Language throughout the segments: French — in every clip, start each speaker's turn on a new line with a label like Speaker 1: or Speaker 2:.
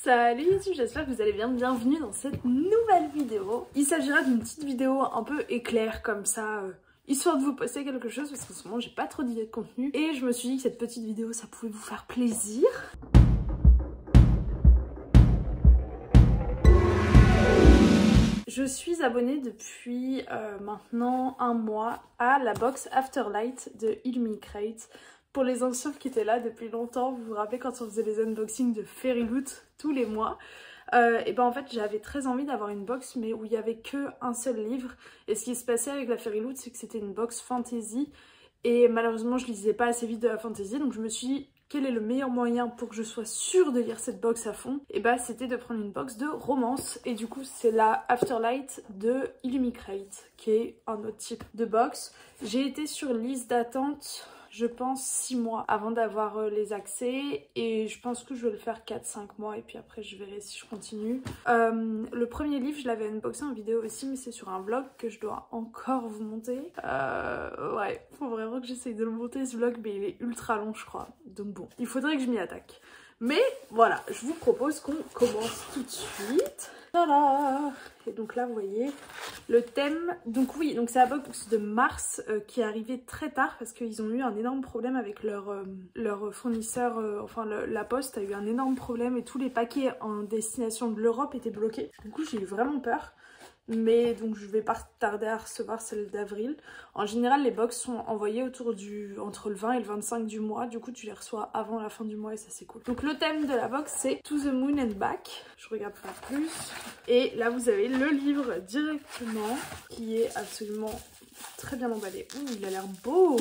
Speaker 1: Salut YouTube, j'espère que vous allez bien, bienvenue dans cette nouvelle vidéo. Il s'agira d'une petite vidéo un peu éclair comme ça, histoire de vous poster quelque chose parce qu'en ce moment j'ai pas trop d'idées de contenu. Et je me suis dit que cette petite vidéo ça pouvait vous faire plaisir. Je suis abonnée depuis maintenant un mois à la box Afterlight de Illumicrate. Pour les anciens qui étaient là depuis longtemps, vous vous rappelez quand on faisait les unboxings de Fairyloot tous les mois, et ben en fait j'avais très envie d'avoir une box mais où il n'y avait qu'un seul livre. Et ce qui se passait avec la Fairyloot, c'est que c'était une box fantasy et malheureusement je lisais pas assez vite de la fantasy, donc je me suis dit quel est le meilleur moyen pour que je sois sûre de lire cette box à fond? Et bah c'était de prendre une box de romance, et du coup c'est la Afterlight de Illumicrate qui est un autre type de box. J'ai été sur liste d'attente je pense 6 mois avant d'avoir les accès, et je pense que je vais le faire 4-5 mois et puis après je verrai si je continue. Le premier livre je l'avais unboxé en vidéo aussi, mais c'est sur un vlog que je dois encore vous monter. Ouais, faut vraiment que j'essaye de le monter ce vlog, mais il est ultra long je crois, donc bon, il faudrait que je m'y attaque. Mais voilà, je vous propose qu'on commence tout de suite. Voilà. Et donc là vous voyez le thème, donc oui, donc c'est la box de mars qui est arrivée très tard parce qu'ils ont eu un énorme problème avec leur fournisseur, enfin la poste a eu un énorme problème et tous les paquets en destination de l'Europe étaient bloqués. Du coup j'ai eu vraiment peur. Mais donc je vais pas tarder à recevoir celle d'avril. En général les box sont envoyées entre le 20 et le 25 du mois. Du coup tu les reçois avant la fin du mois et ça c'est cool. Donc le thème de la box c'est To the Moon and Back. Je regarde pas plus. Et là vous avez le livre directement qui est absolument très bien emballé. Ouh, il a l'air beau.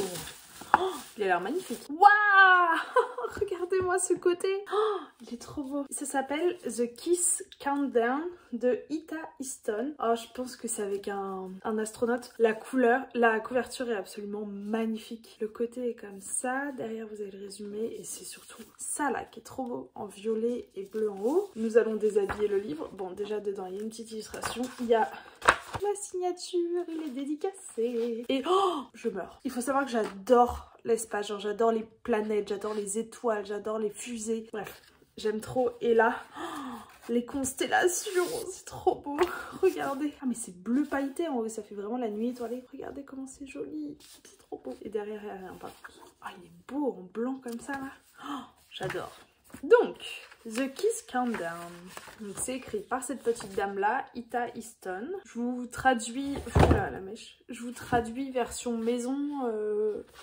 Speaker 1: Oh, il a l'air magnifique. Waouh. Regardez-moi ce côté. Oh, il est trop beau. Ça s'appelle The Kiss Countdown de Ita Easton. Oh, je pense que c'est avec un astronaute. La couverture est absolument magnifique. Le côté est comme ça. Derrière, vous avez le résumé. Et c'est surtout ça là qui est trop beau. En violet et bleu en haut. Nous allons déshabiller le livre. Bon, déjà dedans, il y a une petite illustration. Il y a la signature, il est dédicacé. Et oh, je meurs. Il faut savoir que j'adore l'espace, genre j'adore les planètes, j'adore les étoiles, j'adore les fusées. Bref, j'aime trop. Et là, oh, les constellations, c'est trop beau. Regardez. Ah mais c'est bleu pailleté en haut, ça fait vraiment la nuit étoilée. Regardez comment c'est joli, c'est trop beau. Et derrière, il n'y a rien, pas plus. Ah, il est beau en blanc comme ça là. Oh, j'adore. Donc, The Kiss Countdown. C'est écrit par cette petite dame là, Ita Easton. Je vous traduis, voilà la mèche. Je vous traduis version maison,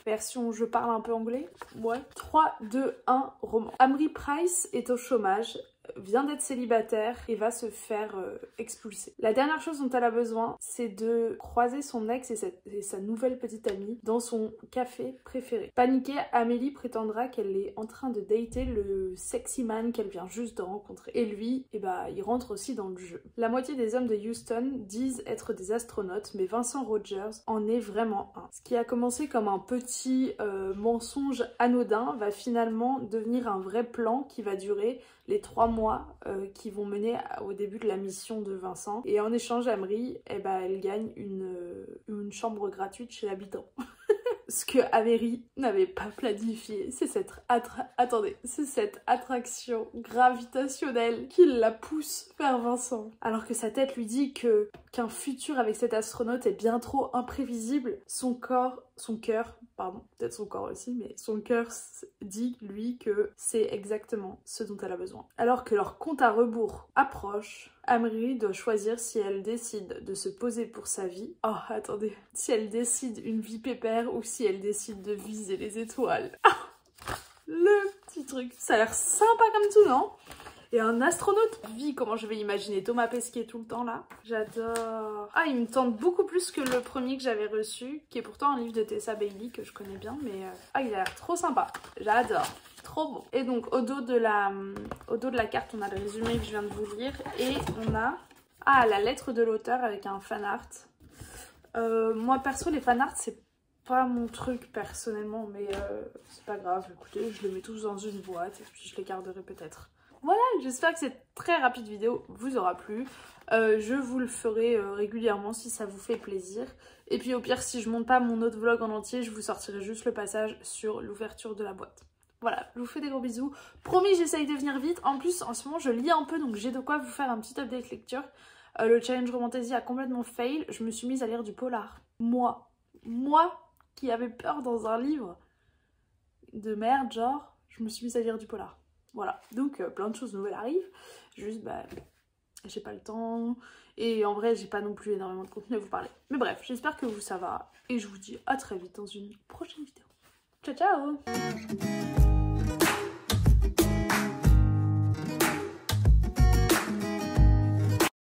Speaker 1: version je parle un peu anglais. Ouais. 3, 2, 1, roman. Amri Price est au chômage, vient d'être célibataire et va se faire expulser. La dernière chose dont elle a besoin, c'est de croiser son ex et sa nouvelle petite amie dans son café préféré. Paniquée, Amélie prétendra qu'elle est en train de dater le sexy man qu'elle vient juste de rencontrer. Et lui, eh ben, il rentre aussi dans le jeu. La moitié des hommes de Houston disent être des astronautes, mais Vincent Rogers en est vraiment un. Ce qui a commencé comme un petit mensonge anodin va finalement devenir un vrai plan qui va durer les 3 mois qui vont mener au début de la mission de Vincent. Et en échange, Amri, eh ben, elle gagne une chambre gratuite chez l'habitant. Ce que Amri n'avait pas planifié, c'est cette attraction gravitationnelle qui la pousse vers Vincent. Alors que sa tête lui dit qu'un futur avec cet astronaute est bien trop imprévisible, son cœur, pardon, peut-être son corps aussi, mais son cœur dit, lui, que c'est exactement ce dont elle a besoin. Alors que leur compte à rebours approche, Amri doit choisir si elle décide de se poser pour sa vie. Oh, attendez. Si elle décide une vie pépère ou si elle décide de viser les étoiles. Ah, le petit truc. Ça a l'air sympa comme tout, non? Et un astronaute vit, comment je vais imaginer Thomas Pesquet tout le temps là. J'adore. Ah, il me tente beaucoup plus que le premier que j'avais reçu, qui est pourtant un livre de Tessa Bailey que je connais bien, mais ah, il a l'air trop sympa. J'adore. Trop beau. Et donc au dos de la carte, on a le résumé que je viens de vous lire et on a la lettre de l'auteur avec un fan art. Moi perso, les fan art c'est pas mon truc personnellement, mais c'est pas grave. Écoutez, je les mets tous dans une boîte et puis je les garderai peut-être. Voilà, j'espère que cette très rapide vidéo vous aura plu. Je vous le ferai régulièrement si ça vous fait plaisir. Et puis au pire, si je monte pas mon autre vlog en entier, je vous sortirai juste le passage sur l'ouverture de la boîte. Voilà, je vous fais des gros bisous. Promis, j'essaye de venir vite. En plus, en ce moment, je lis un peu, donc j'ai de quoi vous faire un petit update lecture. Le challenge Romantasy a complètement fail. Je me suis mise à lire du polar. Moi qui avais peur dans un livre de merde, genre, je me suis mise à lire du polar. Voilà, donc plein de choses nouvelles arrivent. Juste, bah, j'ai pas le temps. Et en vrai, j'ai pas non plus énormément de contenu à vous parler. Mais bref, j'espère que vous ça va. Et je vous dis à très vite dans une prochaine vidéo. Ciao, ciao!